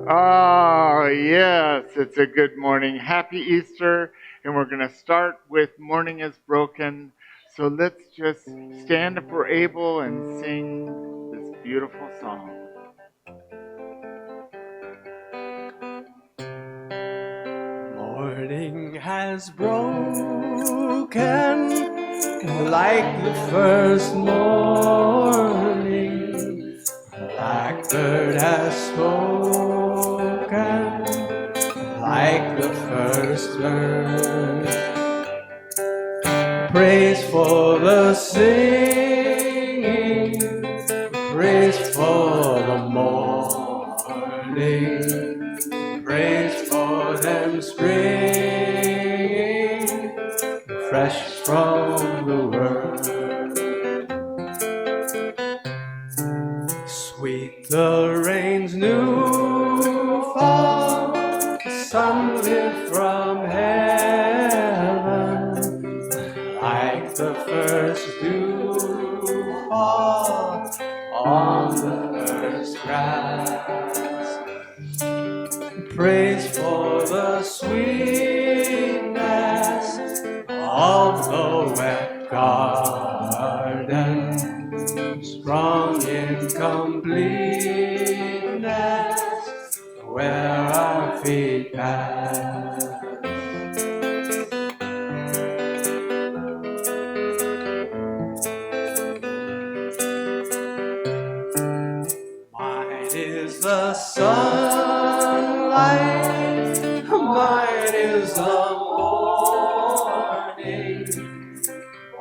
Oh, yes, it's a good morning. Happy Easter. And we're going to start with Morning is Broken. So let's just stand if we're able and sing this beautiful song. Morning has broken like the first morning. Blackbird has spoken like the first bird. Praise for the singing, praise for the morning, praise for them springing fresh from the word. Sweet the rain's new fall, the sunlit from heaven, like the first dew fall on the first grass. Praise for the sweetness of the wet garden, strong in completeness, where our feet pass. Mine is the sunlight, mine is the morning,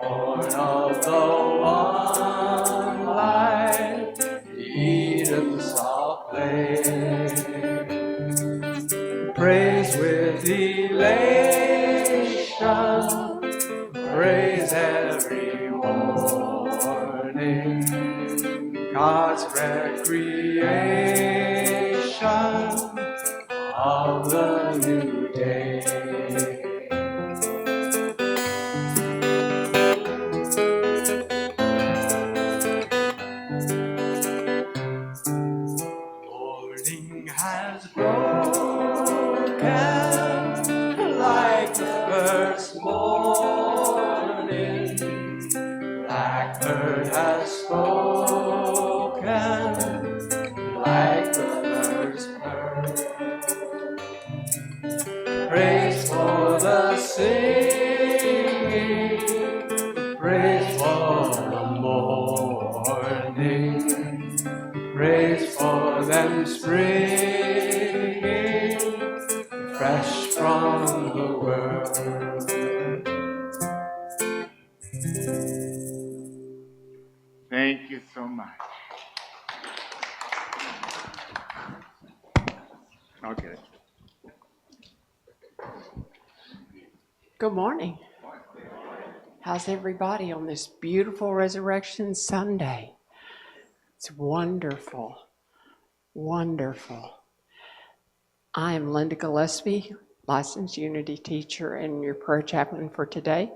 born of the one light, Eden's soft flame. Praise with elation, praise every morning, God's recreation of the new day. Morning has broken like the first morning. Blackbird has spoken like the first bird. Praise for the singing, praise for the morning, praise for them springing fresh from the world. Thank you so much. Okay. Good morning. How's everybody on this beautiful Resurrection Sunday? It's wonderful, wonderful. I am Linda Gillespie, licensed Unity teacher and your prayer chaplain for today.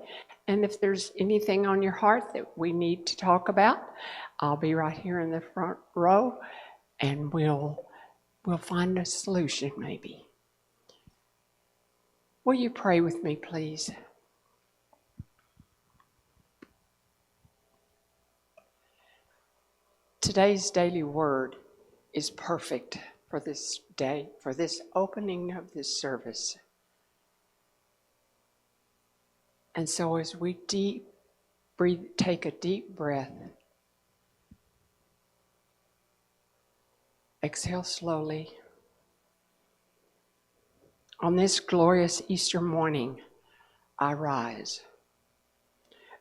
And if there's anything on your heart that we need to talk about, I'll be right here in the front row, and we'll find a solution maybe. Will you pray with me, please? Today's daily word is perfect for this day, for this opening of this service. And so as we take a deep breath, exhale slowly. On this glorious Easter morning, I rise.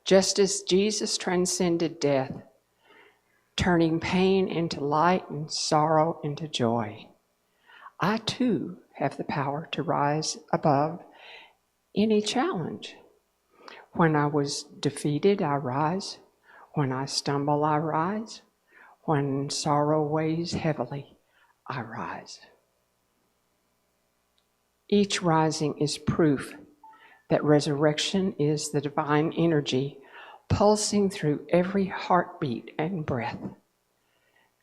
Just as Jesus transcended death, turning pain into light and sorrow into joy, I too have the power to rise above any challenge. When I was defeated, I rise. When I stumble, I rise. When sorrow weighs heavily, I rise. Each rising is proof that resurrection is the divine energy pulsing through every heartbeat and breath.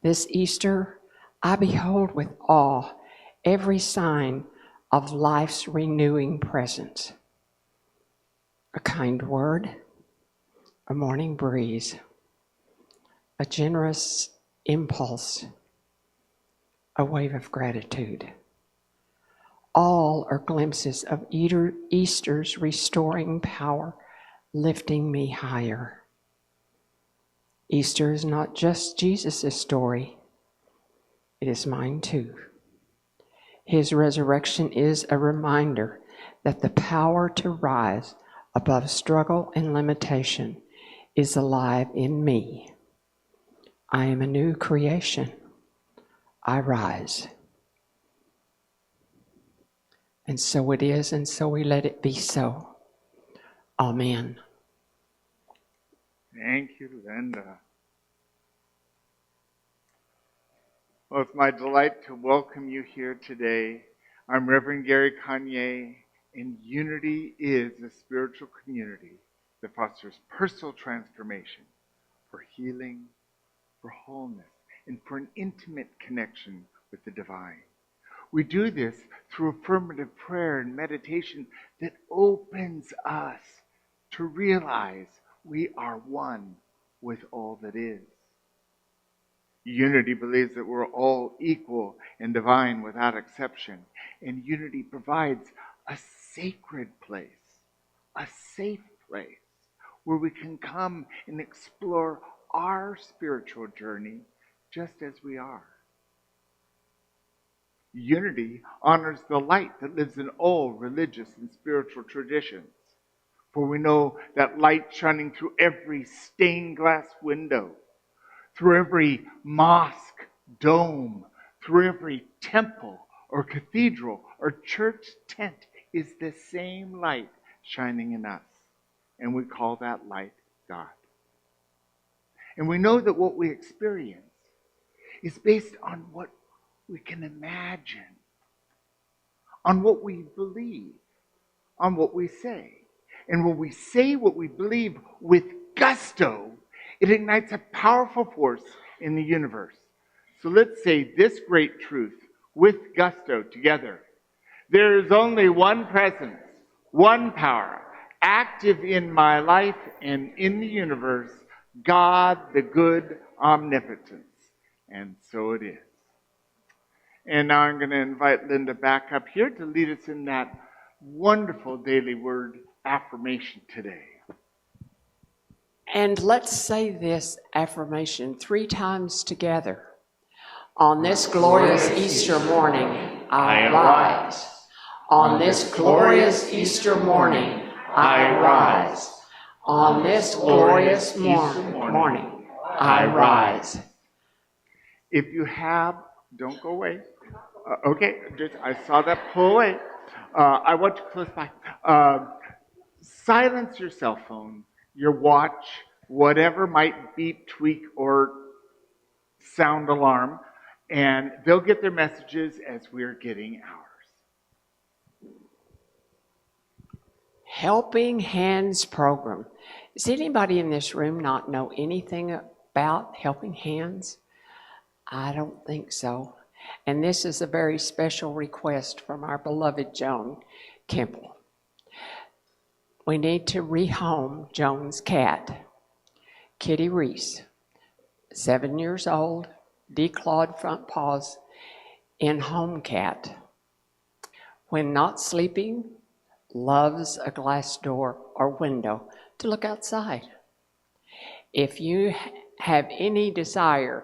This Easter, I behold with awe every sign of life's renewing presence. A kind word, a morning breeze, a generous impulse, a wave of gratitude. All are glimpses of Easter's restoring power, lifting me higher. Easter is not just Jesus' story, it is mine too. His resurrection is a reminder that the power to rise above struggle and limitation is alive in me. I am a new creation. I rise. And so it is, and so we let it be so. Amen. Thank you, Linda. Well, it's my delight to welcome you here today. I'm Reverend Gary Canier, and Unity is a spiritual community that fosters personal transformation for healing, for wholeness, and for an intimate connection with the divine. We do this through affirmative prayer and meditation that opens us to realize we are one with all that is. Unity believes that we're all equal and divine without exception. And unity provides a sacred place, a safe place, where we can come and explore our spiritual journey just as we are. Unity honors the light that lives in all religious and spiritual traditions. For we know that light shining through every stained glass window, through every mosque, dome, through every temple or cathedral or church tent is the same light shining in us. And we call that light God. And we know that what we experience is based on what we can imagine, on what we believe, on what we say. And when we say what we believe with gusto, it ignites a powerful force in the universe. So let's say this great truth with gusto together. There is only one presence, one power, active in my life and in the universe, God, the good omnipotence. And so it is. And now I'm going to invite Linda back up here to lead us in that wonderful daily word affirmation today. And let's say this affirmation 3 times together. On this glorious Easter morning, I rise. On this glorious Easter morning, I rise. On this glorious morning, I rise. If you have, don't go away. Okay, I saw that pull away. I want you close by. Silence your cell phone, your watch, whatever might beep, tweak, or sound alarm, and they'll get their messages as we're getting ours. Helping Hands program. Does anybody in this room not know anything about Helping Hands? I don't think so. And this is a very special request from our beloved Joan Kemple. We need to rehome Joan's cat, Kitty Reese, 7 years old, declawed front paws, in-home cat. When not sleeping, loves a glass door or window to look outside. If you have any desire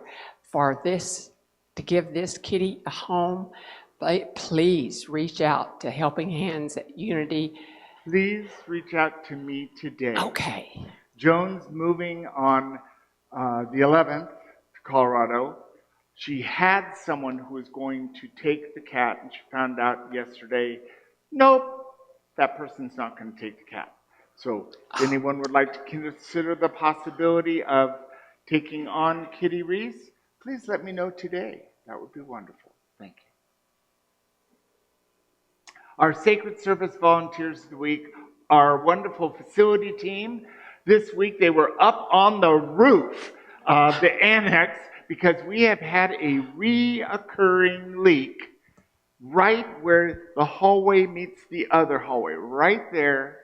for this, to give this kitty a home, please reach out to Helping Hands at Unity. Please reach out to me today. Okay. Joan's moving on the 11th to Colorado. She had someone who was going to take the cat, and she found out yesterday, nope, that person's not going to take the cat. So if anyone would like to consider the possibility of taking on Kitty Reese, please let me know today. That would be wonderful. Thank you. Our Sacred Service Volunteers of the Week, our wonderful facility team. This week they were up on the roof of the annex because we have had a reoccurring leak right where the hallway meets the other hallway, right there.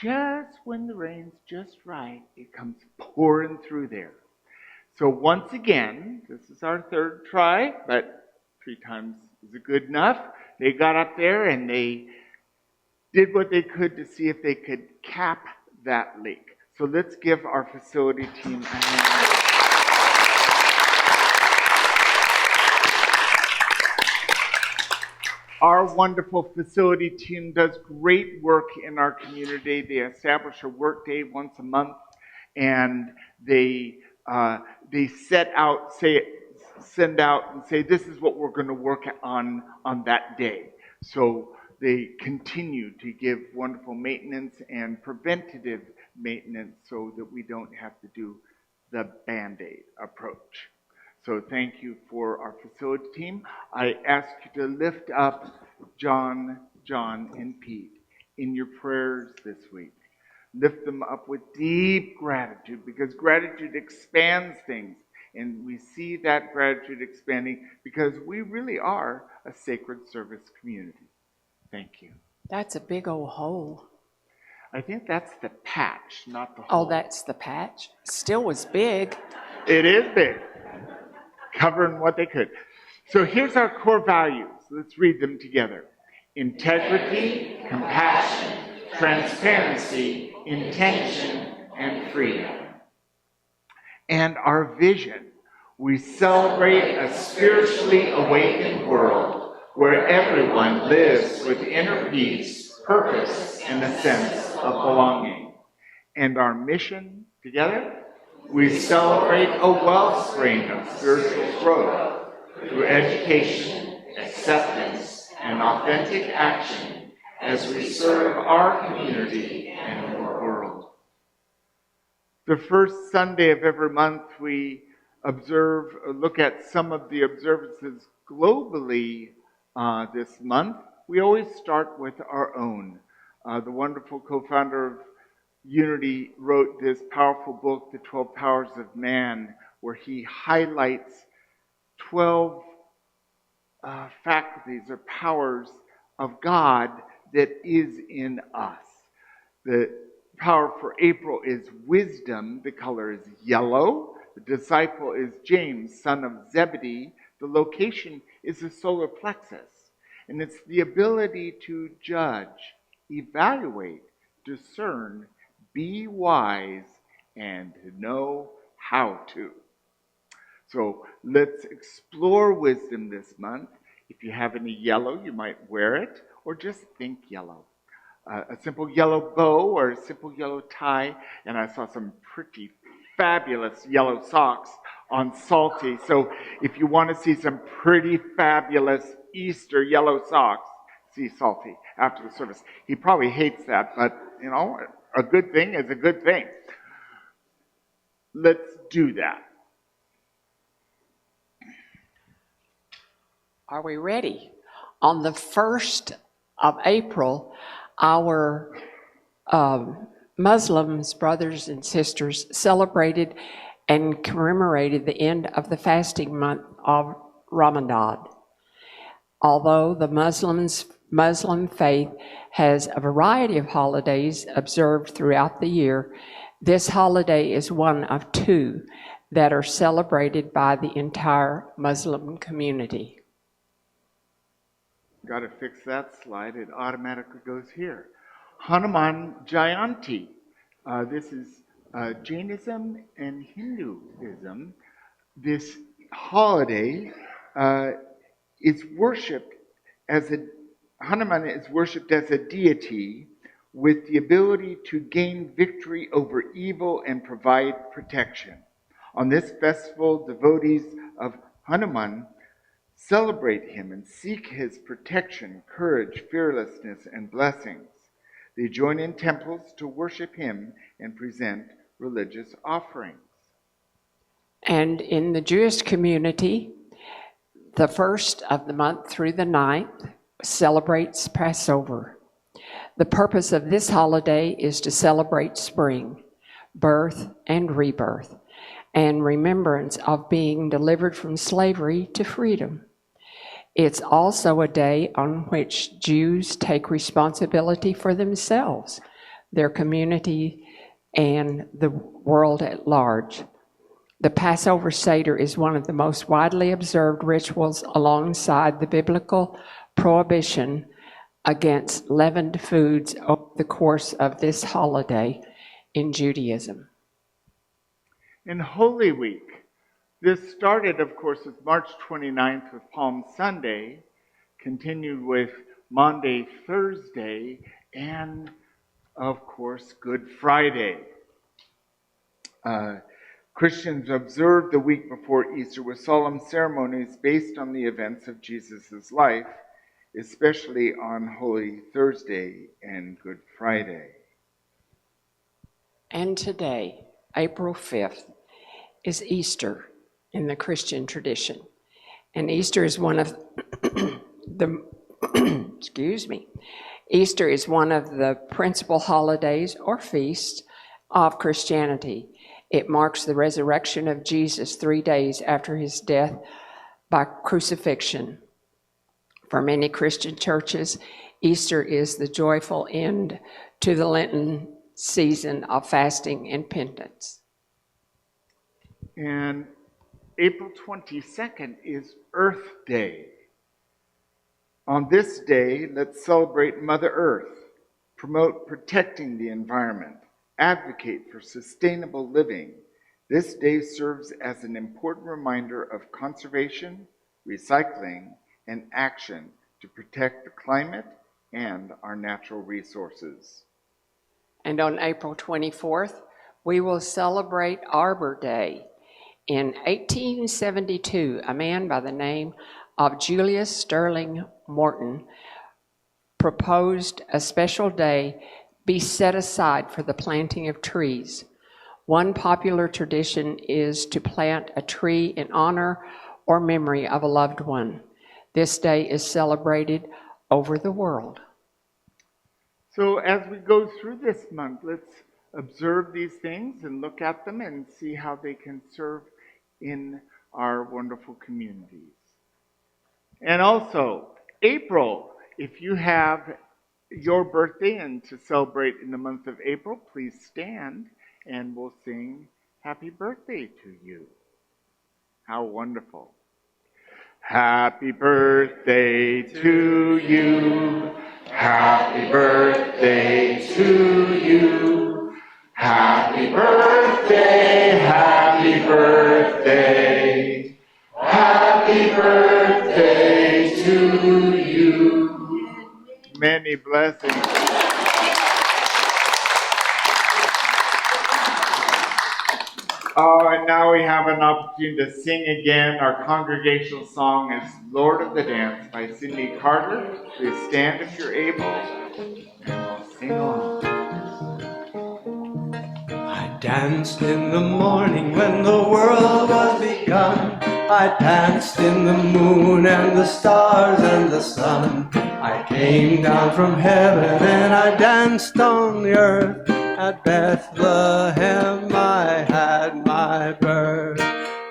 Just when the rain's just right, it comes pouring through there. So once again, this is our third try, but 3 times is good enough. They got up there and they did what they could to see if they could cap that leak. So let's give our facility team a hand. Our wonderful facility team does great work in our community. They establish a work day once a month, and they send out and say, this is what we're going to work on that day. So they continue to give wonderful maintenance and preventative maintenance so that we don't have to do the Band-Aid approach. So thank you for our facility team. I ask you to lift up John, and Pete in your prayers this week. Lift them up with deep gratitude, because gratitude expands things. And we see that gratitude expanding because we really are a sacred service community. Thank you. That's a big old hole. I think that's the patch, not the hole. Oh, that's the patch? Still was big. It is big. Covering what they could. So here's our core values. Let's read them together. Integrity, compassion, transparency, intention, and freedom. And our vision. We celebrate a spiritually awakened world where everyone lives with inner peace, purpose, and a sense of belonging. And our mission together? We celebrate a wellspring of spiritual growth through education, acceptance, and authentic action as we serve our community and the world. The first Sunday of every month, we look at some of the observances globally this month. We always start with our own. The wonderful co-founder of Unity wrote this powerful book, The 12 Powers of Man, where he highlights 12 faculties or powers of God that is in us. The power for April is wisdom. The color is yellow. The disciple is James, son of Zebedee. The location is the solar plexus. And it's the ability to judge, evaluate, discern, be wise, and to know how to. So let's explore wisdom this month. If you have any yellow, you might wear it, or just think yellow. A simple yellow bow or a simple yellow tie, and I saw some pretty fabulous yellow socks on Salty. So if you want to see some pretty fabulous Easter yellow socks, see Salty after the service. He probably hates that, but you know, a good thing is a good thing. Let's do that. Are we ready? On the 1st of April, our Muslims, brothers and sisters, celebrated and commemorated the end of the fasting month of Ramadan. Although the Muslim faith has a variety of holidays observed throughout the year, this holiday is one of 2 that are celebrated by the entire Muslim community. Got to fix that slide. It automatically goes here. Hanuman Jayanti. This is Jainism and Hinduism. This holiday is worshipped as Hanuman is worshipped as a deity with the ability to gain victory over evil and provide protection. On this festival, devotees of Hanuman celebrate him and seek his protection, courage, fearlessness, and blessings. They join in temples to worship him and present religious offerings. And in the Jewish community, the 1st of the month through the 9th celebrates Passover. The purpose of this holiday is to celebrate spring, birth and rebirth, and remembrance of being delivered from slavery to freedom. It's also a day on which Jews take responsibility for themselves, their community, and the world at large. The Passover Seder is one of the most widely observed rituals alongside the biblical prohibition against leavened foods over the course of this holiday in Judaism. In Holy Week, this started, of course, with March 29th with Palm Sunday, continued with Maundy, Thursday, and, of course, Good Friday. Christians observe the week before Easter with solemn ceremonies based on the events of Jesus' life, especially on Holy Thursday and Good Friday. And today, April 5th, is Easter in the Christian tradition. And Easter is one of the Easter is one of the principal holidays or feasts of Christianity. It marks the resurrection of Jesus 3 days after his death by crucifixion. For many Christian churches, Easter is the joyful end to the Lenten season of fasting and penance. And April 22nd is Earth Day. On this day, let's celebrate Mother Earth, promote protecting the environment, advocate for sustainable living. This day serves as an important reminder of conservation, recycling, and action to protect the climate and our natural resources. And on April 24th, we will celebrate Arbor Day. In 1872, a man by the name of Julius Sterling Morton proposed a special day be set aside for the planting of trees. One popular tradition is to plant a tree in honor or memory of a loved one. This day is celebrated over the world. So as we go through this month, let's observe these things and look at them and see how they can serve in our wonderful communities. And also, April, if you have your birthday and to celebrate in the month of April, please stand and we'll sing Happy Birthday to you. How wonderful. Happy birthday to you. Happy birthday to you. Happy birthday, happy birthday. Happy birthday to you. Many blessings. Oh, and now we have an opportunity to sing again. Our congregational song is Lord of the Dance by Cindy Carter. Please stand if you're able, and we'll sing along. I danced in the morning when the world was begun. I danced in the moon and the stars and the sun. I came down from heaven and I danced on the earth. At Bethlehem I had my birth.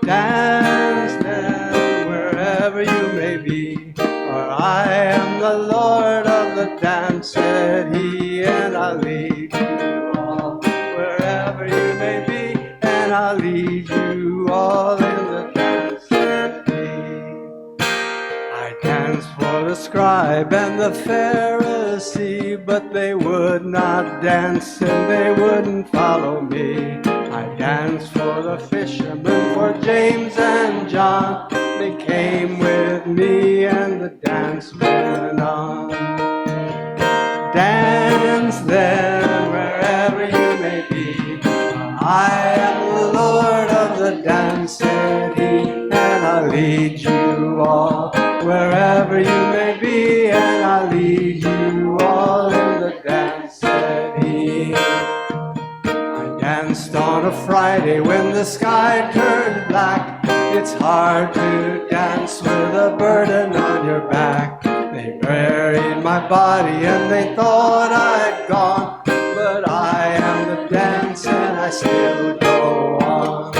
Dance then wherever you may be, for I am the Lord of the dance, said he, and I'll lead you all wherever you may be, and I'll lead you all in the dance, said he. I danced for the scribe and the Pharisee, but they would not dance and they wouldn't follow me. I danced for the fishermen, for James and John. They came with me and the dance went on. Dance then wherever you may be, for I am the Lord of the dance, said he, and I'll lead you all wherever you may be, and I'll lead you all in the dance, said he. I danced on a Friday when the sky turned black. It's hard to dance with a burden on your back. They buried my body and they thought I'd gone, but I am the dance and I still go on.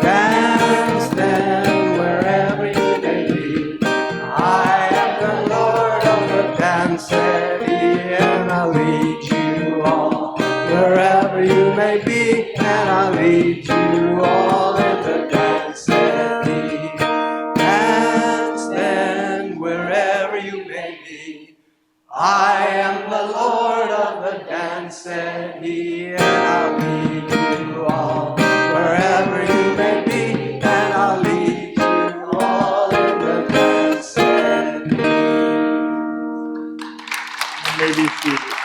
Dance then wherever you may be, I lead you all in the dance, said he. Dance then wherever you may be. I am the Lord of the dance, said he, and I'll lead you all wherever you may be, and I'll lead you all in the dance, said he. You may be seated.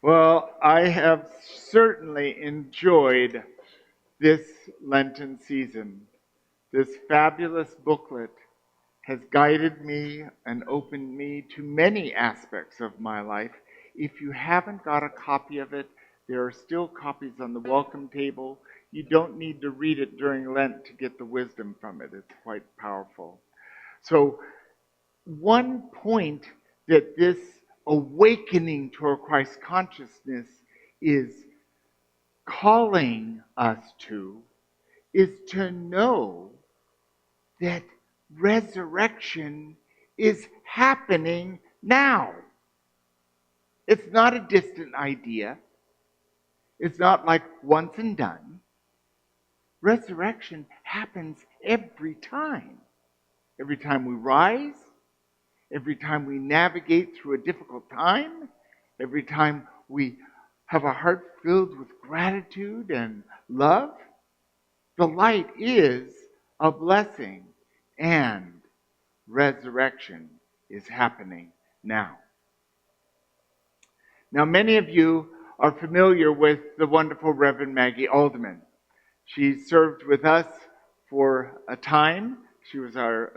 Well, I have certainly enjoyed this Lenten season. This fabulous booklet has guided me and opened me to many aspects of my life. If you haven't got a copy of it, there are still copies on the welcome table. You don't need to read it during Lent to get the wisdom from it. It's quite powerful. So, one point that this awakening to our Christ consciousness is calling us to is to know that resurrection is happening now. It's not a distant idea. It's not like once and done. Resurrection happens every time. Every time we rise, every time we navigate through a difficult time, every time we have a heart filled with gratitude and love, the light is a blessing, and resurrection is happening now. Now, many of you are familiar with the wonderful Reverend Maggie Alderman. She served with us for a time. She was our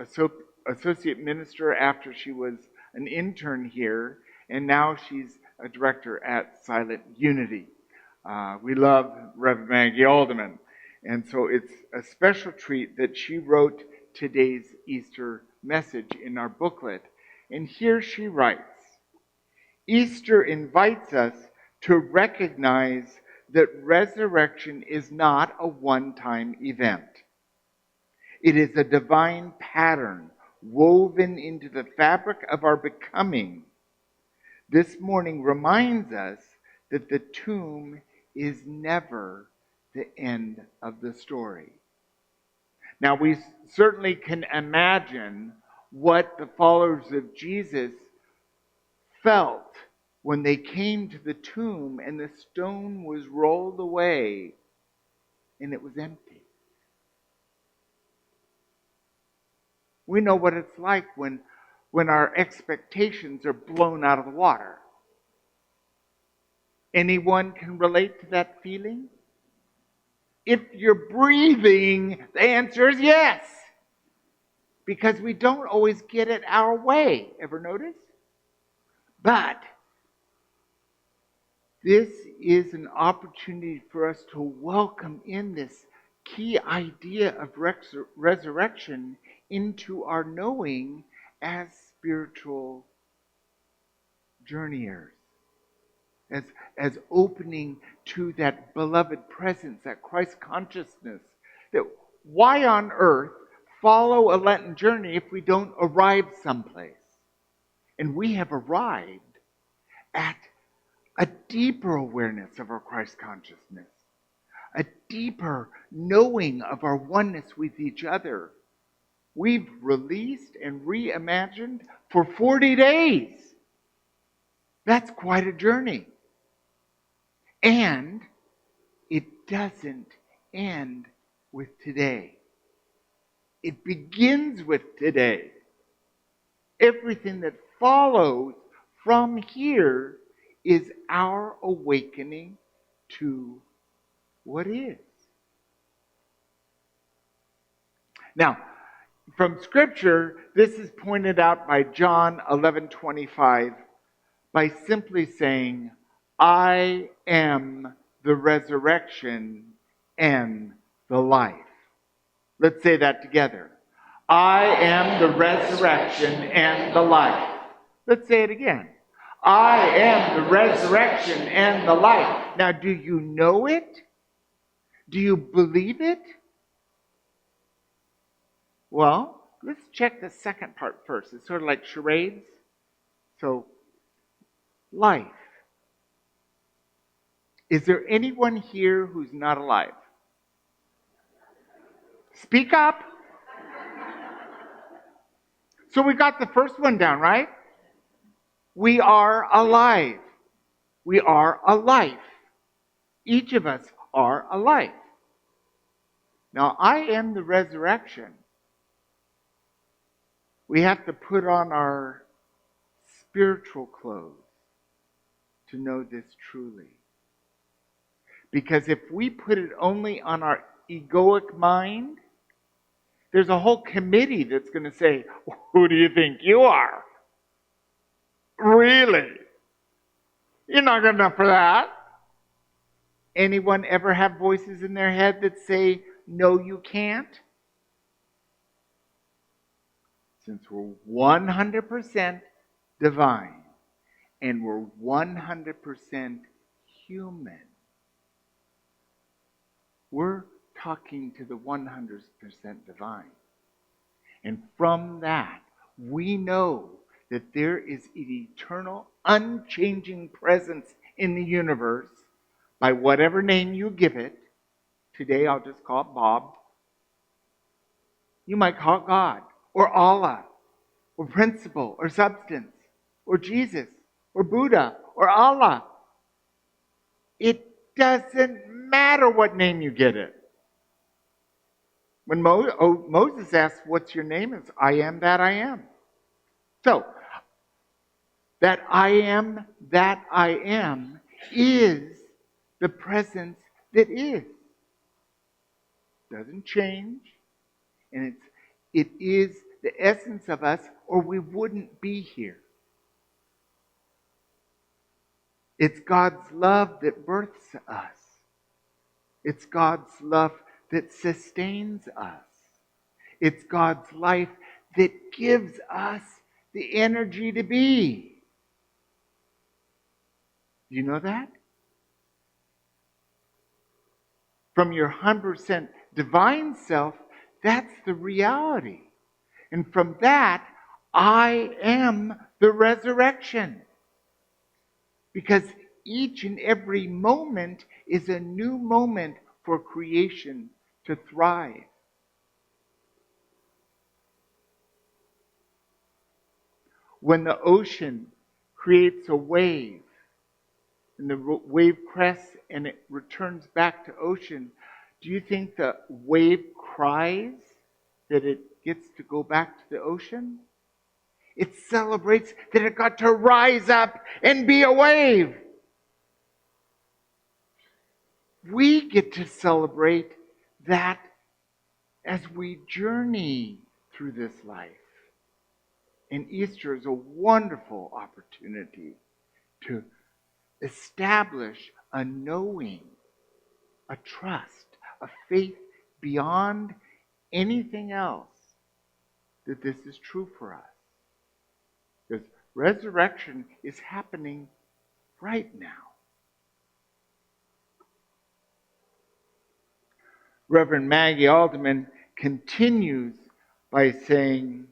associate minister after she was an intern here, and now she's a director at Silent Unity. We love Reverend Maggie Alderman, and so it's a special treat that she wrote today's Easter message in our booklet. And here she writes, Easter invites us to recognize that resurrection is not a one-time event. It is a divine pattern woven into the fabric of our becoming. This morning reminds us that the tomb is never the end of the story. Now, we certainly can imagine what the followers of Jesus felt when they came to the tomb and the stone was rolled away and it was empty. We know what it's like when our expectations are blown out of the water. Anyone can relate to that feeling? If you're breathing, the answer is yes. Because we don't always get it our way. Ever notice? But this is an opportunity for us to welcome in this key idea of resurrection into our knowing as spiritual journeyers. As opening to that beloved presence, that Christ consciousness. That why on earth follow a Lenten journey if we don't arrive someplace? And we have arrived at a deeper awareness of our Christ consciousness, a deeper knowing of our oneness with each other. We've released and reimagined for 40 days. That's quite a journey. And it doesn't end with today. It begins with today. Everything that follows from here is our awakening to what is. Now, from Scripture, this is pointed out by John 11:25 by simply saying, I am the resurrection and the life. Let's say that together. I am the resurrection and the life. Let's say it again. I am the resurrection and the life. Now, do you know it? Do you believe it? Well, let's check the second part first. It's sort of like charades. So, life. Is there anyone here who's not alive? Speak up. So we got the first one down, right? We are alive. We are a life. Each of us are a life. Now, I am the resurrection. We have to put on our spiritual clothes to know this truly. Because if we put it only on our egoic mind, there's a whole committee that's going to say, who do you think you are? Really? You're not good enough for that. Anyone ever have voices in their head that say, no, you can't? Since we're 100% divine and we're 100% human, we're talking to the 100% divine. And from that, we know that there is an eternal, unchanging presence in the universe by whatever name you give it. Today I'll just call it Bob. You might call it God, or Allah, or principle, or substance, or Jesus, or Buddha, or Allah. It doesn't matter what name you get it. When Moses asked, what's your name? It's I am that I am. So, that I am is the presence that is. Doesn't change. And it is the essence of us, or we wouldn't be here. It's God's love that births us. It's God's love that sustains us. It's God's life that gives us the energy to be. Do you know that? From your 100% divine self, that's the reality. And from that, I am the resurrection. Because each and every moment is a new moment for creation to thrive. When the ocean creates a wave, and the wave crests and it returns back to ocean, do you think the wave cries that it gets to go back to the ocean? It celebrates that it got to rise up and be a wave. We get to celebrate that as we journey through this life. And Easter is a wonderful opportunity to establish a knowing, a trust, a faith beyond anything else that this is true for us. Because resurrection is happening right now. Reverend Maggie Alderman continues by saying,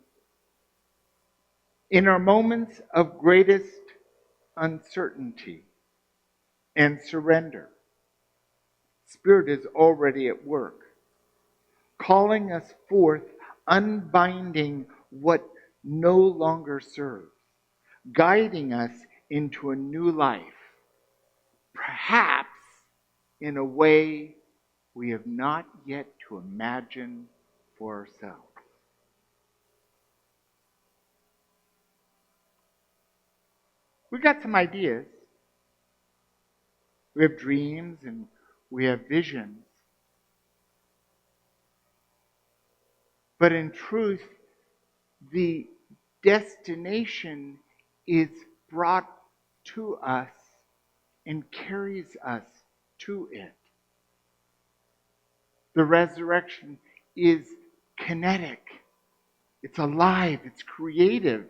in our moments of greatest uncertainty and surrender, Spirit is already at work, calling us forth, unbinding what no longer serves, guiding us into a new life, perhaps in a way we have not yet to imagine for ourselves. We got some ideas. We have dreams and we have visions. But in truth, the destination is brought to us and carries us to it. The resurrection is kinetic. It's alive. It's creative.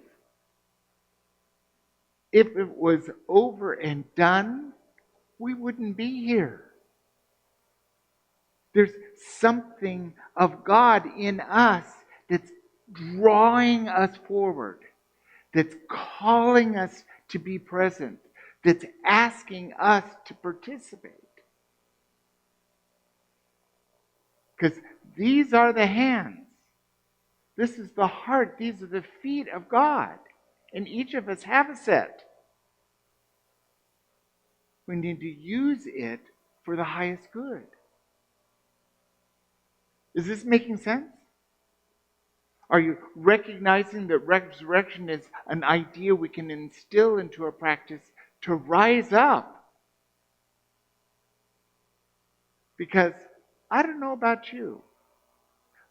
If it was over and done, we wouldn't be here. There's something of God in us that's drawing us forward, that's calling us to be present, that's asking us to participate. Because these are the hands. This is the heart. These are the feet of God. And each of us have a set. We need to use it for the highest good. Is this making sense? Are you recognizing that resurrection is an idea we can instill into our practice to rise up? Because I don't know about you,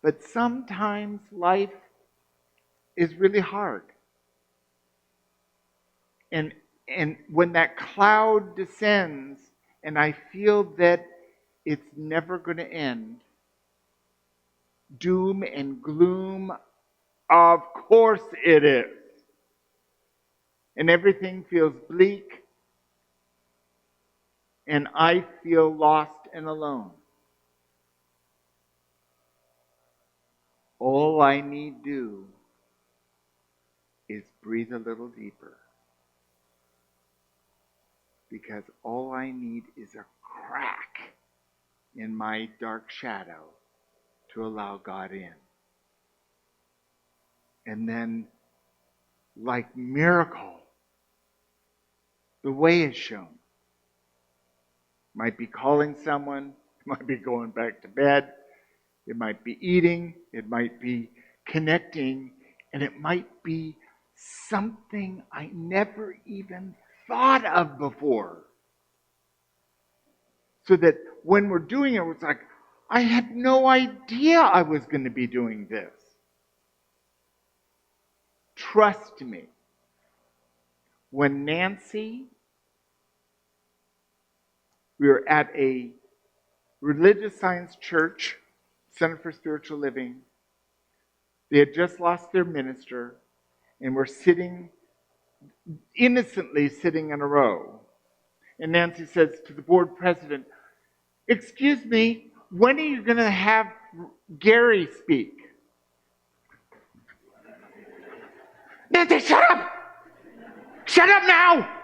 but sometimes life is really hard. And when that cloud descends and I feel that it's never going to end, doom and gloom, of course it is. And everything feels bleak, and I feel lost and alone. All I need do is breathe a little deeper. Because all I need is a crack in my dark shadow to allow God in. And then, like miracle, the way is shown. Might be calling someone, might be going back to bed, it might be eating, it might be connecting, and it might be something I never even thought of before. So that when we're doing it, it's like, I had no idea I was going to be doing this. Trust me. When Nancy, we were at a religious science church, Center for Spiritual Living. They had just lost their minister and were innocently sitting in a row. And Nancy says to the board president, "Excuse me, when are you going to have Gary speak?" "Nancy, shut up! Shut up now!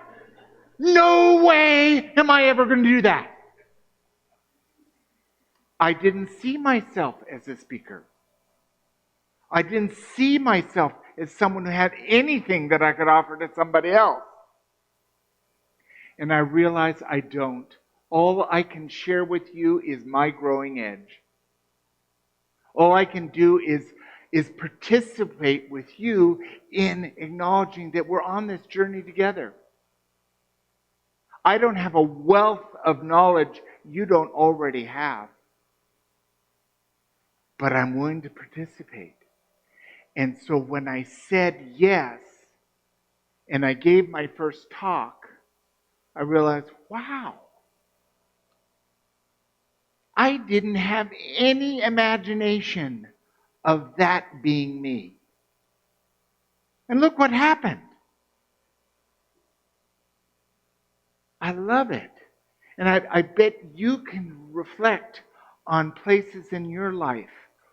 No way am I ever going to do that." I didn't see myself as a speaker. I didn't see myself as someone who had anything that I could offer to somebody else. And I realize I don't. All I can share with you is my growing edge. All I can do is participate with you in acknowledging that we're on this journey together. I don't have a wealth of knowledge you don't already have. But I'm willing to participate. And so when I said yes, and I gave my first talk, I realized, wow, I didn't have any imagination of that being me. And look what happened. I love it. And I bet you can reflect on places in your life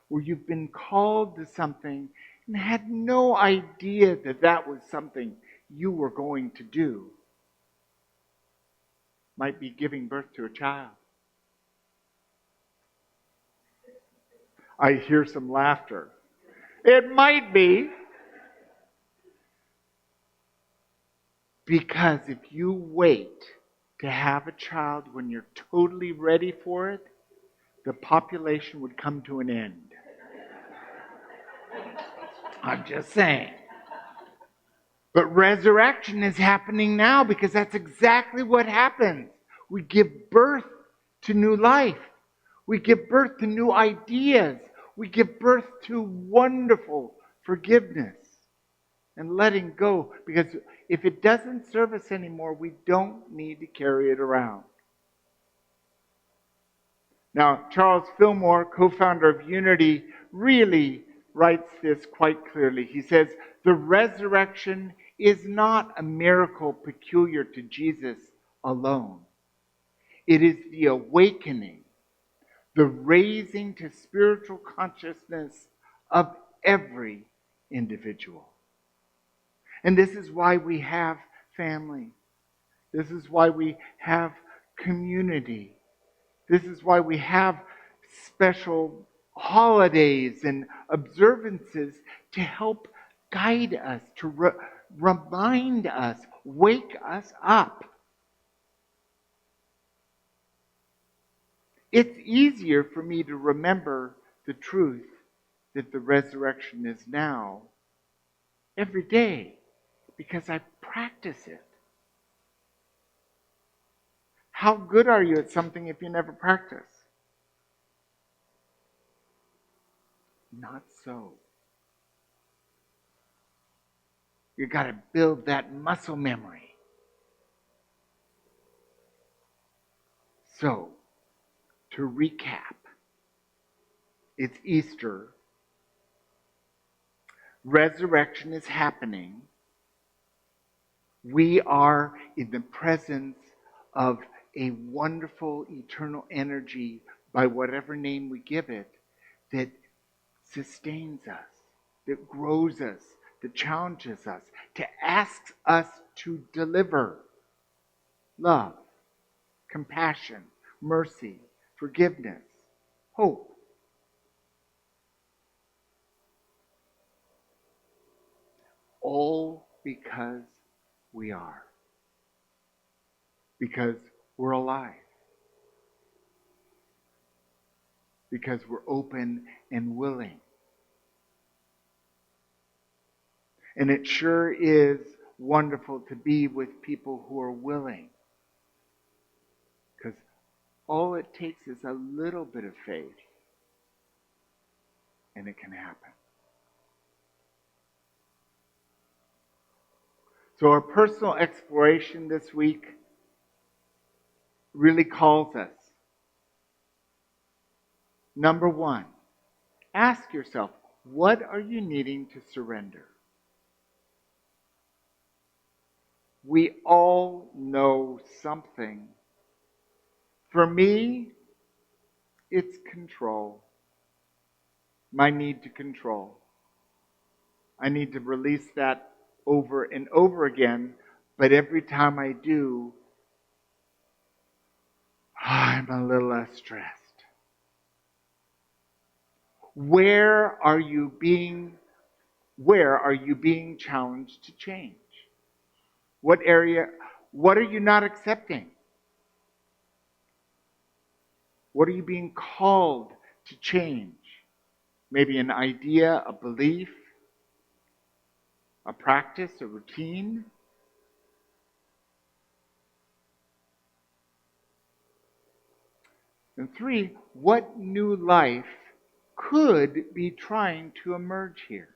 where you've been called to something and had no idea that that was something you were going to do. Might be giving birth to a child. I hear some laughter. It might be. Because if you wait to have a child when you're totally ready for it, the population would come to an end. I'm just saying. But resurrection is happening now because that's exactly what happens. We give birth to new life. We give birth to new ideas. We give birth to wonderful forgiveness and letting go. Because if it doesn't serve us anymore, we don't need to carry it around. Now, Charles Fillmore, co-founder of Unity, really writes this quite clearly. He says, the resurrection is not a miracle peculiar to Jesus alone. It is the awakening, the raising to spiritual consciousness of every individual. And this is why we have family. This is why we have community. This is why we have special holidays and observances to help guide us, to remind us, wake us up. It's easier for me to remember the truth that the resurrection is now every day because I practice it. How good are you at something if you never practice? Not so. You got to build that muscle memory. So, to recap, it's Easter. Resurrection is happening. We are in the presence of a wonderful eternal energy, by whatever name we give it, that sustains us, that grows us, that challenges us, that asks us to deliver love, compassion, mercy, forgiveness, hope. All because we are. Because we're alive. Because we're open and willing. And it sure is wonderful to be with people who are willing. Because all it takes is a little bit of faith, and it can happen. So our personal exploration this week really calls us. Number one, ask yourself, what are you needing to surrender? We all know something. For me, it's control. My need to control. I need to release that over and over again, but every time I do, I'm a little less stressed. Where are you being challenged to change? What are you not accepting? What are you being called to change? Maybe an idea, a belief, a practice, a routine. And three, what new life could be trying to emerge here?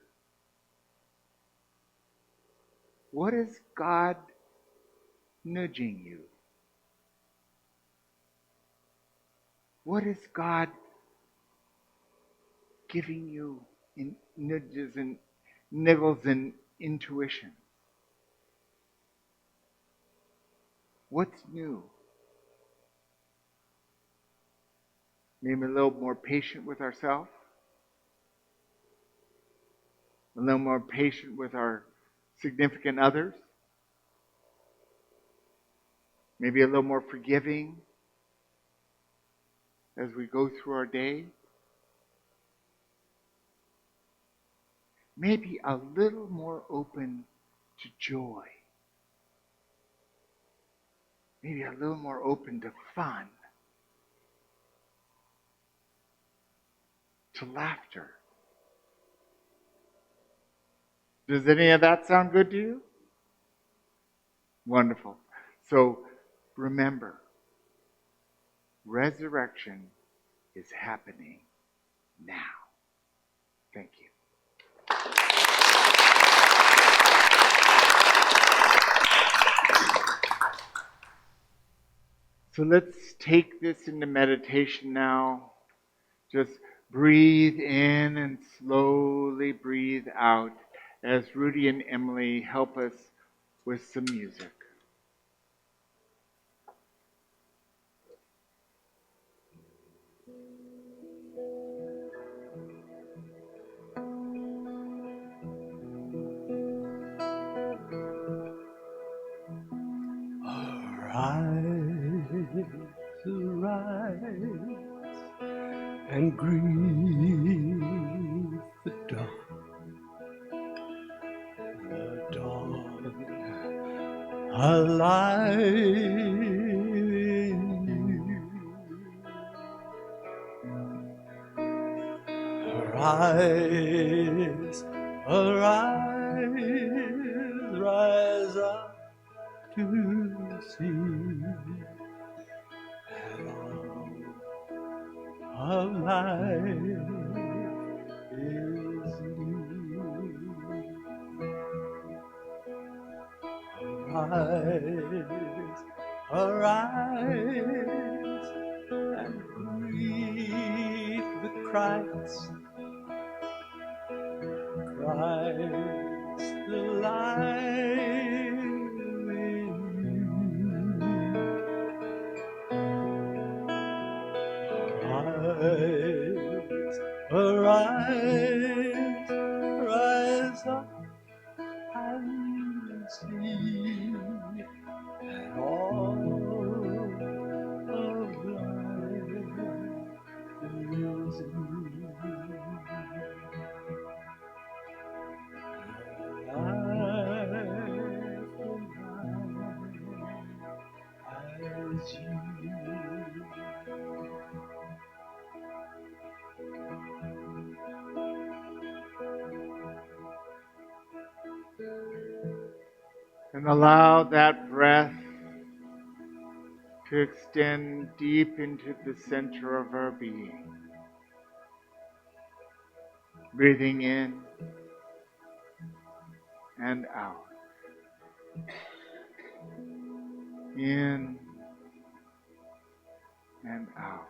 What is God nudging you? What is God giving you in nudges and niggles and intuition? What's new? Maybe a little more patient with ourselves, a little more patient with our significant others, maybe a little more forgiving as we go through our day. Maybe a little more open to joy. Maybe a little more open to fun, to laughter. Does any of that sound good to you? Wonderful. So remember, resurrection is happening now. Thank you. So let's take this into meditation now. Just breathe in and slowly breathe out as Rudi and Emily help us with some music. Arise and greet the dawn alive in you. Arise, arise, rise up to see of life is new. Arise, arise, and greet the Christ, Christ alive in you. Arise, arise, rise up and see that all of life is new. Life as you. And allow that breath to extend deep into the center of our being. Breathing in and out. In and out.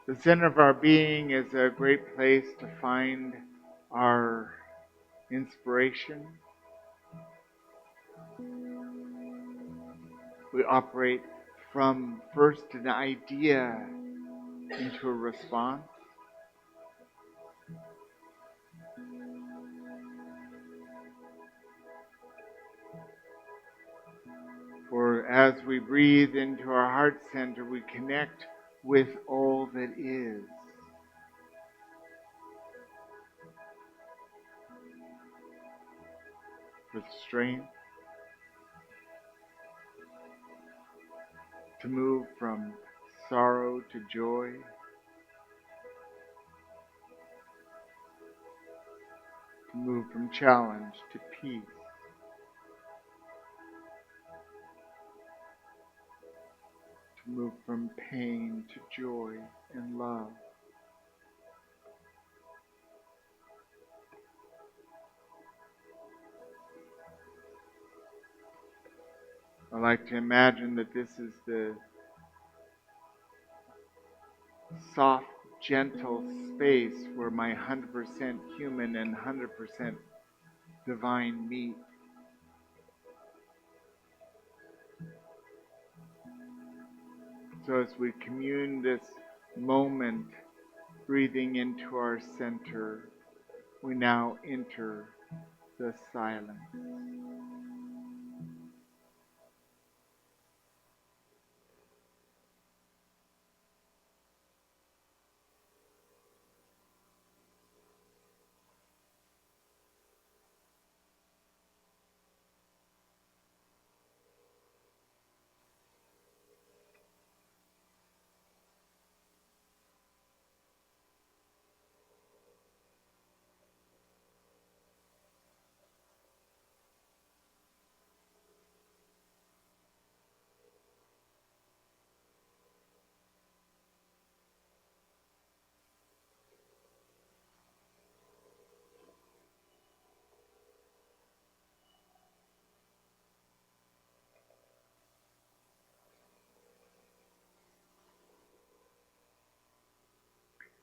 The center of our being is a great place to find our inspiration. We operate from first an idea into a response. For as we breathe into our heart center, we connect with all that is. With strength to move from sorrow to joy, to move from challenge to peace, to move from pain to joy and love. I like to imagine that this is the soft, gentle space where my 100% human and 100% divine meet. So as we commune this moment, breathing into our center, we now enter the silence.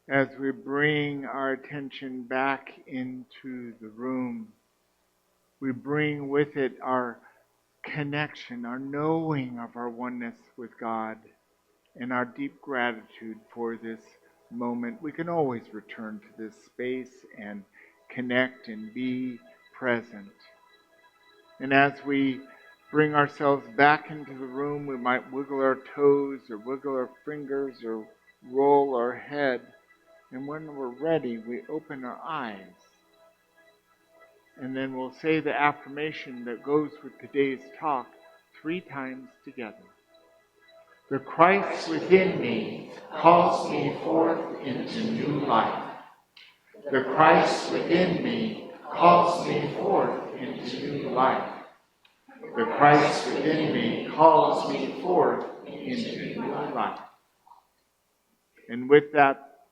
As we bring our attention back into the room, we bring with it our connection, our knowing of our oneness with God, and our deep gratitude for this moment. We can always return to this space and connect and be present. And as we bring ourselves back into the room. We might wiggle our toes or wiggle our fingers or roll our head. And when we're ready, we open our eyes. And then we'll say the affirmation that goes with today's talk 3 times together. The Christ within me calls me forth into new life. The Christ within me calls me forth into new life. The Christ within me calls me forth into new life. And with that,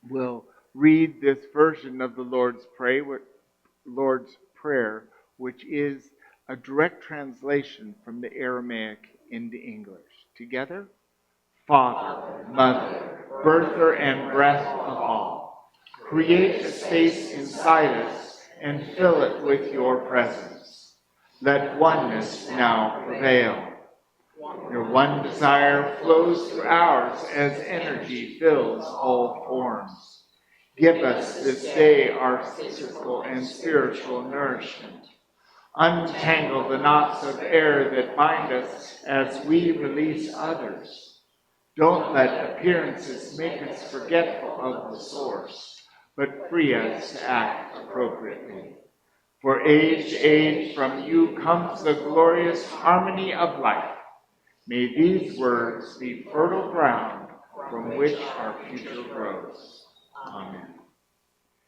we'll read this version of the Lord's Prayer, which is a direct translation from the Aramaic into English. Together? Father, Mother, birther and breath of all, create a space inside us and fill it with your presence. Let oneness now prevail. Your one desire flows through ours as energy fills all forms. Give us this day our physical and spiritual nourishment. Untangle the knots of air that bind us as we release others. Don't let appearances make us forgetful of the source, but free us to act appropriately. For age from you comes the glorious harmony of life. May these words be fertile ground from which our future grows. Amen.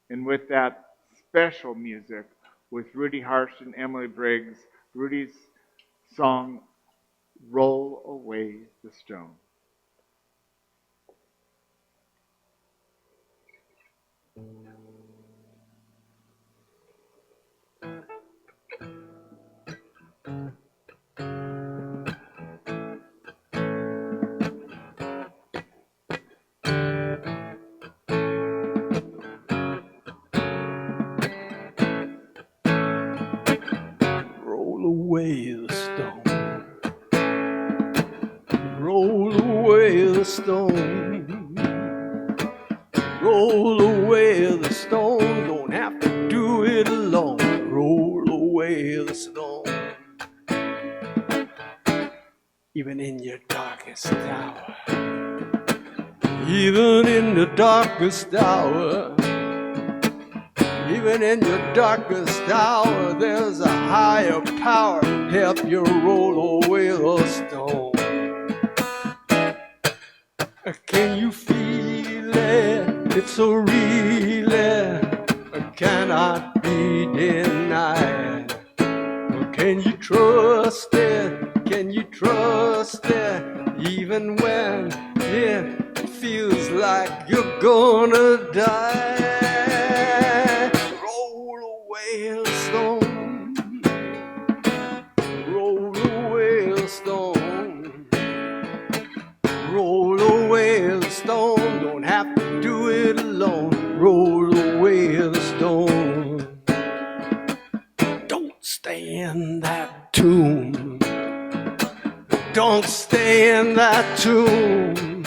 And with that special music, with Rudi Harst and Emily Briggs, Rudi's song, Roll Away the Stone. Roll away the stone. Roll away the stone. Roll away the stone. Don't have to do it alone. Roll away the stone. Even in your darkest hour. Even in the darkest hour. Even in your darkest hour, there's a higher power. Help you roll away the stone. Can you feel it? It's so real. It cannot be denied. Can you trust it? Can you trust it? Even when it feels like you're gonna die. Roll away the stone. Don't stay in that tomb. Don't stay in that tomb.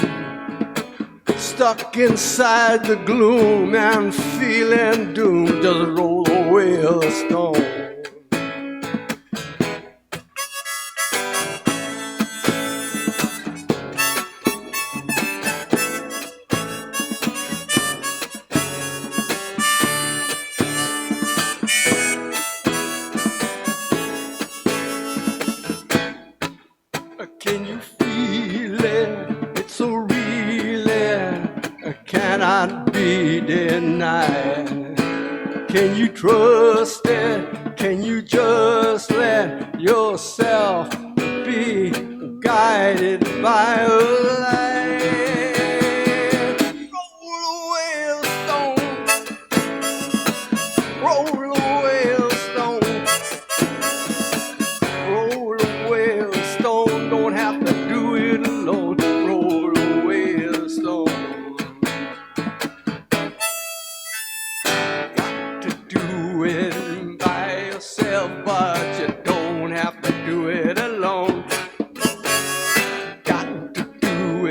Stuck inside the gloom and feeling doomed. Just roll away the stone. Can you feel it? It's so real, it cannot be denied. Can you trust it? Can you just let yourself be guided by a light? Roll away the stone. Roll away the stone. Roll away the stone. Don't have to do it alone. Roll away the stone. Got to do it by yourself, but you don't have to do it alone. Got to do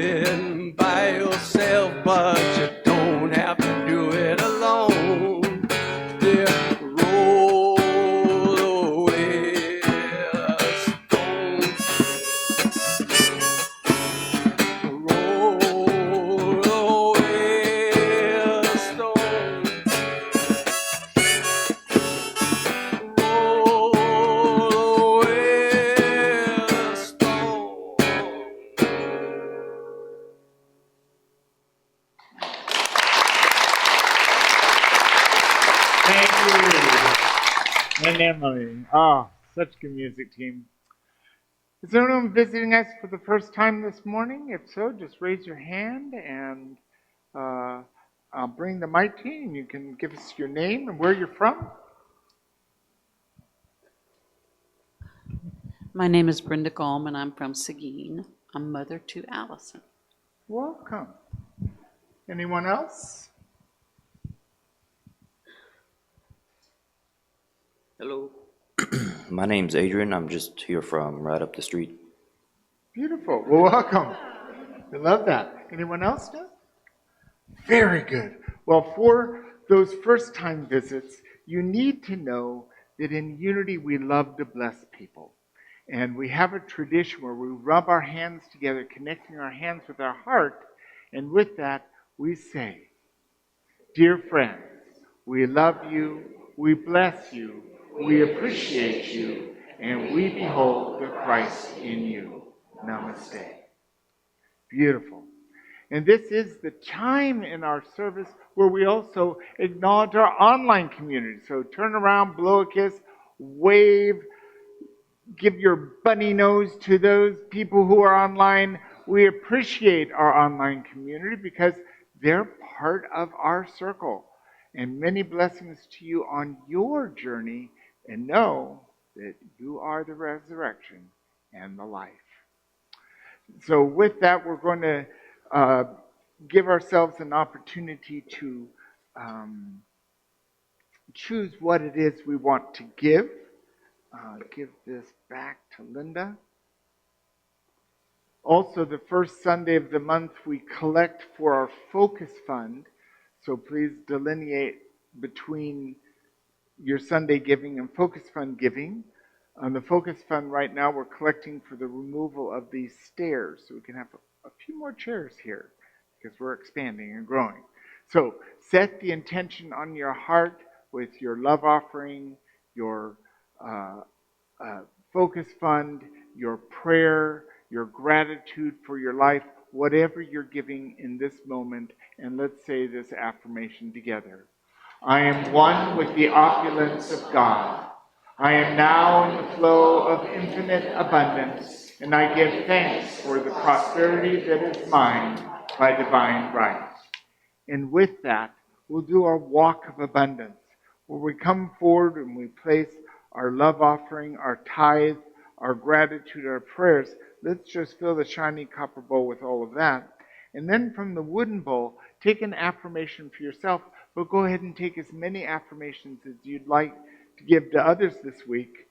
Emily. Oh, such good music team. Is there anyone visiting us for the first time this morning? If so, just raise your hand and I'll bring the mic to you and you can give us your name and where you're from. My name is Brenda Gallman, and I'm from Seguin. I'm mother to Allison. Welcome. Anyone else? Hello. My name's Adrian. I'm just here from right up the street. Beautiful. Well, welcome. I love that. Anyone else know? Very good. Well, for those first time visits, you need to know that in Unity we love to bless people. And we have a tradition where we rub our hands together, connecting our hands with our heart. And with that, we say, "Dear friends, we love you, we bless you, we appreciate you, and we behold the Christ in you. Namaste." Beautiful. And this is the time in our service where we also acknowledge our online community. So turn around, blow a kiss, wave, give your bunny nose to those people who are online. We appreciate our online community because they're part of our circle. And many blessings to you on your journey, and know that you are the resurrection and the life. So with that, we're going to give ourselves an opportunity to choose what it is we want to give. Give this back to Linda. Also, the first Sunday of the month, we collect for our Focus Fund. So please delineate between your Sunday giving and Focus Fund giving. On the Focus Fund right now, we're collecting for the removal of these stairs so we can have a few more chairs here because we're expanding and growing. So set the intention on your heart with your love offering, your Focus Fund, your prayer, your gratitude for your life, whatever you're giving in this moment, and let's say this affirmation together. I am one with the opulence of God. I am now in the flow of infinite abundance, and I give thanks for the prosperity that is mine by divine right. And with that, we'll do our walk of abundance, where we come forward and we place our love offering, our tithe, our gratitude, our prayers. Let's just fill the shiny copper bowl with all of that. And then from the wooden bowl, take an affirmation for yourself, but go ahead and take as many affirmations as you'd like to give to others this week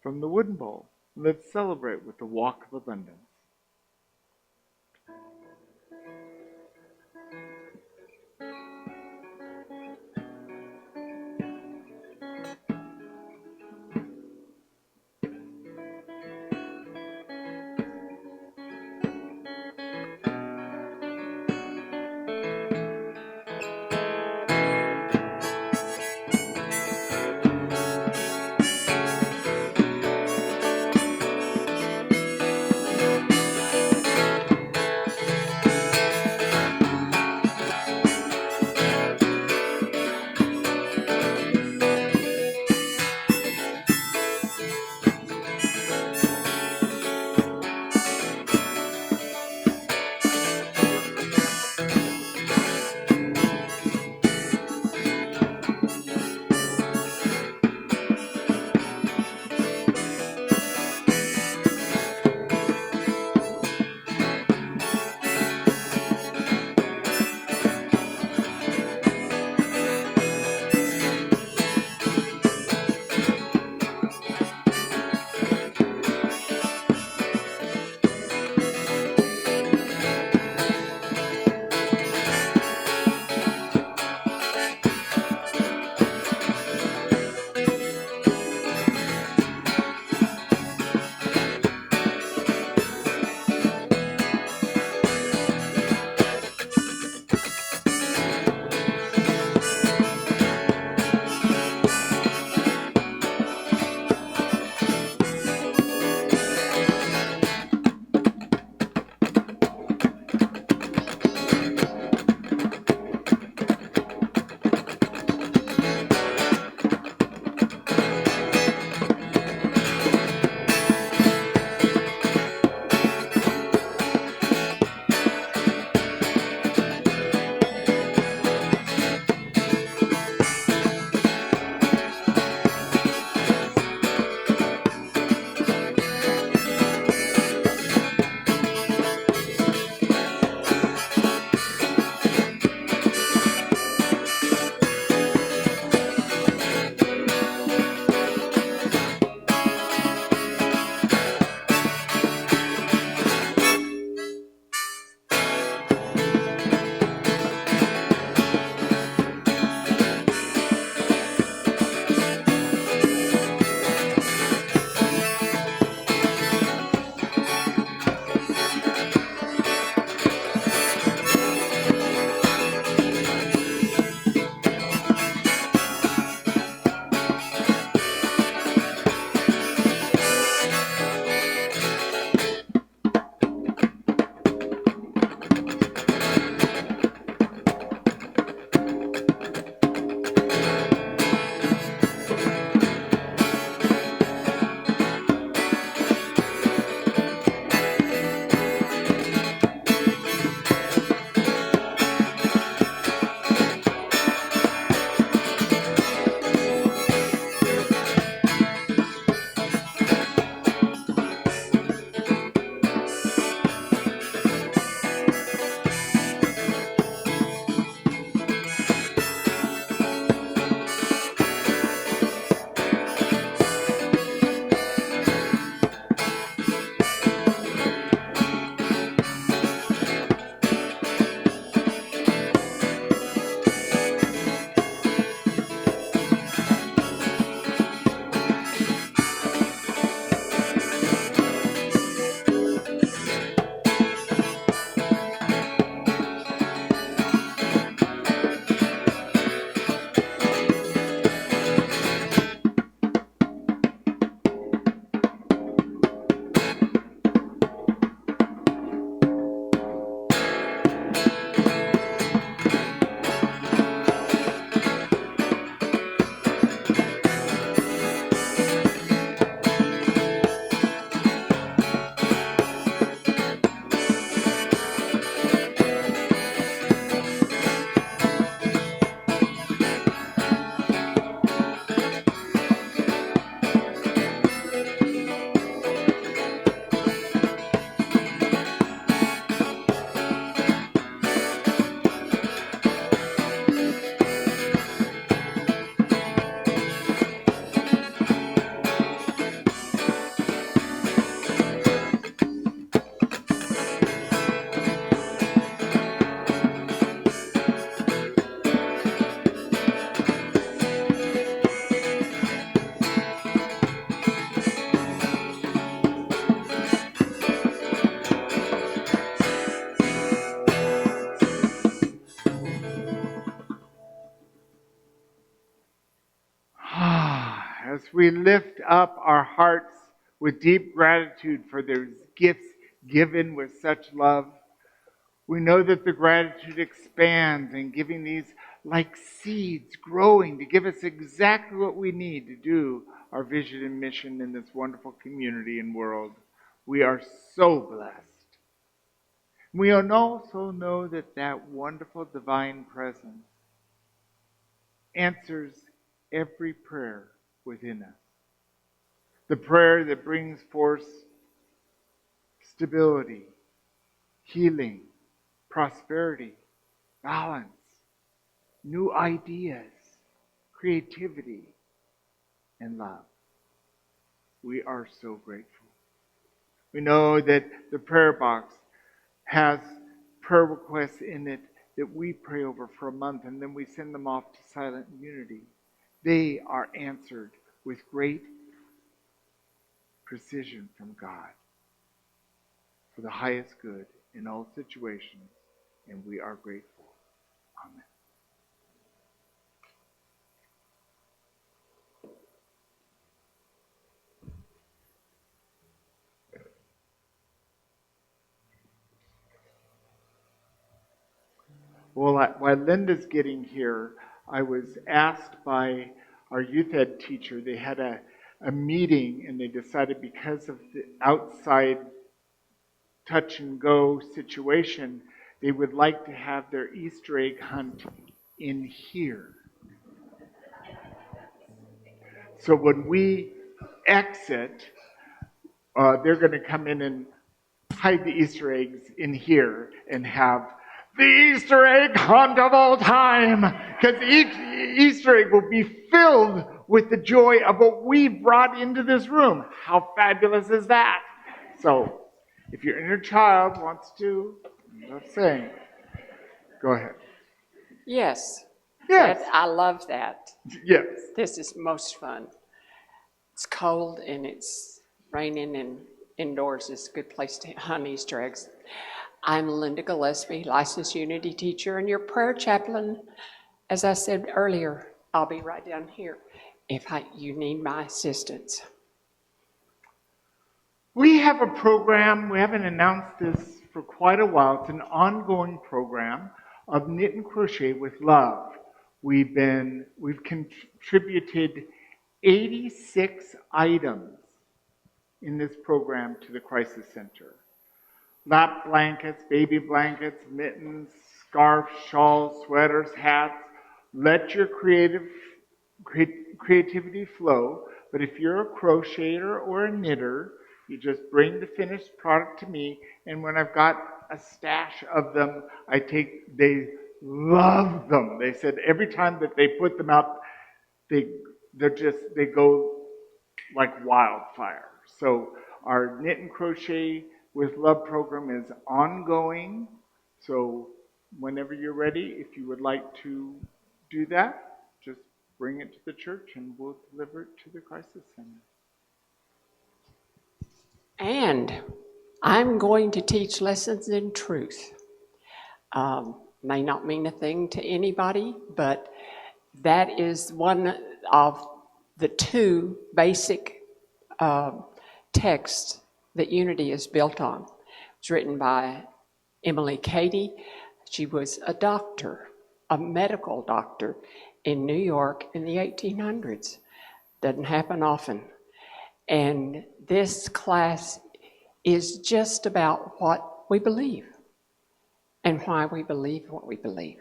from the wooden bowl. Let's celebrate with the walk of abundance. we lift up our hearts with deep gratitude for those gifts given with such love, we know that the gratitude expands and giving these like seeds growing to give us exactly what we need to do our vision and mission in this wonderful community and world. We are so blessed. We also know that that wonderful divine presence answers every prayer within us. The prayer that brings forth stability, healing, prosperity, balance, new ideas, creativity, and love. We are so grateful. We know that the prayer box has prayer requests in it that we pray over for a month and then we send them off to Silent Unity. They are answered with great precision from God for the highest good in all situations, and we are grateful. Amen. Well, while Linda's getting here, I was asked by our youth ed teacher, they had a meeting and they decided because of the outside touch and go situation, they would like to have their Easter egg hunt in here. So when we exit, they're going to come in and hide the Easter eggs in here and have the Easter egg hunt of all time. Because each Easter egg will be filled with the joy of what we brought into this room. How fabulous is that? So, if your inner child wants to, I'm not saying, go ahead. Yes. Yes. I love that. Yes. This is most fun. It's cold and it's raining and indoors is a good place to hunt Easter eggs. I'm Linda Gillespie, licensed Unity teacher and your prayer chaplain. As I said earlier, I'll be right down here if you need my assistance. We have a program, we haven't announced this for quite a while. It's an ongoing program of knit and crochet with love. We've contributed 86 items in this program to the Crisis Center. Lap blankets, baby blankets, mittens, scarves, shawls, sweaters, hats. Let your creativity flow. But if you're a crocheter or a knitter, you just bring the finished product to me, and when I've got a stash of them, they love them. They said every time that they put them out, they go like wildfire. So our knit and crochet with love program is ongoing. So whenever you're ready, if you would like to do that, just bring it to the church and we'll deliver it to the Crisis Center. And I'm going to teach lessons in truth. May not mean a thing to anybody, but that is one of the two basic texts that Unity is built on. It's written by Emily Cady. She was a doctor, a medical doctor in New York in the 1800s. Doesn't happen often. And this class is just about what we believe and why we believe what we believe.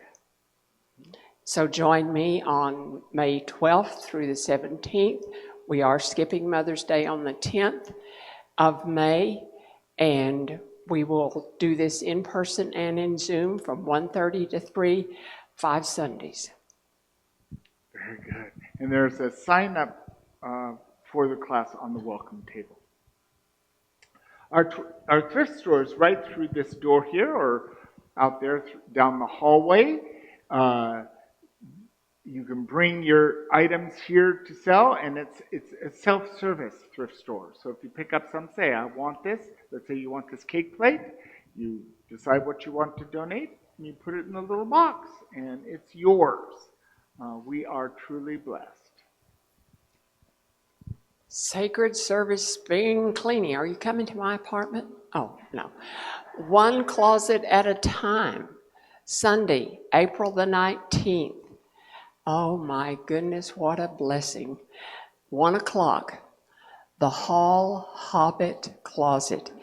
So join me on May 12th through the 17th. We are skipping Mother's Day on the 10th of May, and we will do this in person and in Zoom from 1:30 to 3, 5 Sundays. Very good. And there's a sign up for the class on the welcome table. Our thrift store is right through this door here or out there down the hallway. You can bring your items here to sell, and it's a self-service thrift store. So if you pick up some, say, I want this. Let's say you want this cake plate. You decide what you want to donate, and you put it in a little box, and it's yours. We are truly blessed. Sacred service being cleaning. Are you coming to my apartment? Oh, no. One closet at a time. Sunday, April the 19th. Oh my goodness, what a blessing. 1 o'clock. The Hall Hobbit Closet.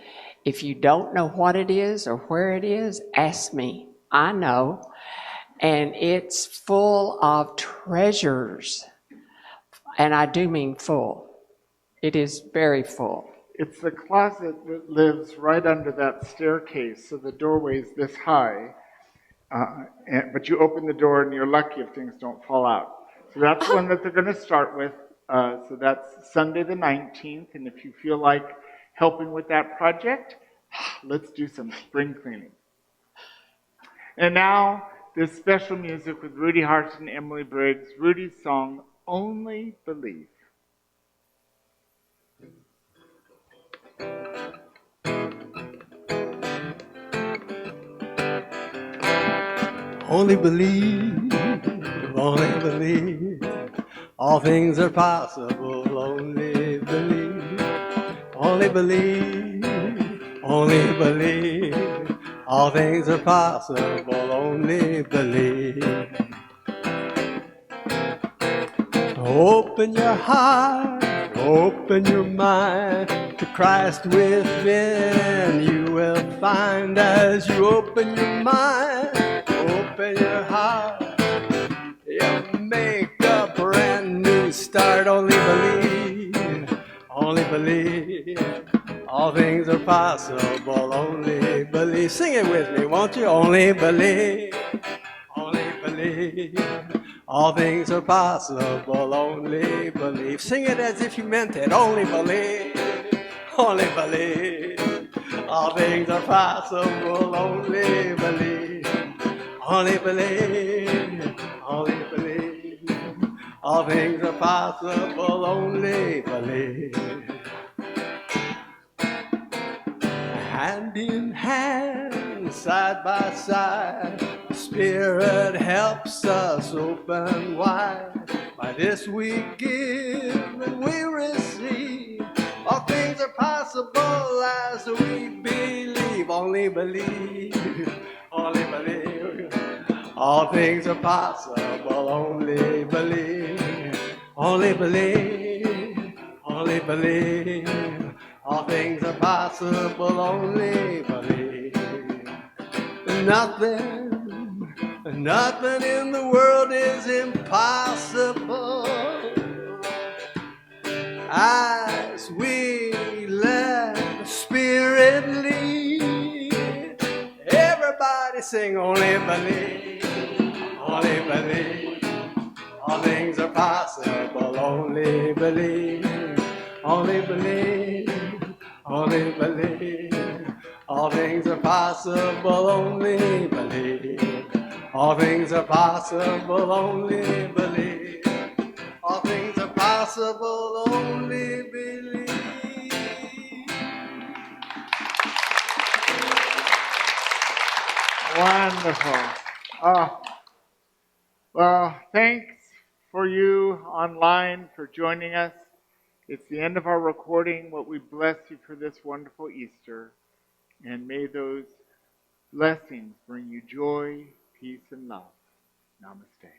If you don't know what it is or where it is, ask me. I know. And it's full of treasures. And I do mean full. It is very full. It's the closet that lives right under that staircase, so the doorway is this high. But you open the door and you're lucky if things don't fall out. So that's the one that they're going to start with. So that's Sunday the 19th. And if you feel like helping with that project, let's do some spring cleaning. And now, this special music with Rudi Harst and Emily Briggs, Rudi's song, Only Believe. Only believe, only believe, all things are possible, only believe, only believe, only believe, all things are possible, only believe. Open your heart, open your mind to Christ within. You will find as you open your mind, open your heart, you'll make a brand new start. Only believe, only believe, all things are possible, only believe. Sing it with me, won't you? Only believe, only believe, all things are possible, only believe. Sing it as if you meant it, only believe, only believe, all things are possible, only believe, only believe, only believe, all things are possible, only believe. Hand in hand, side by side, the Spirit helps us open wide. By this we give and we receive. All things are possible as we believe. Only believe, only believe. All things are possible, only believe. Only believe, only believe. All things are possible, only believe. Nothing, nothing in the world is impossible as we let the Spirit lead. Everybody sing, only believe, only believe. All things are possible, only believe, only believe, only believe. All things are possible, only believe. All things are possible, only believe. All things are possible, only believe. Wonderful. Oh, well, thanks for you online for joining us. It's the end of our recording. What we bless you for this wonderful Easter. And may those blessings bring you joy, peace, and love. Namaste.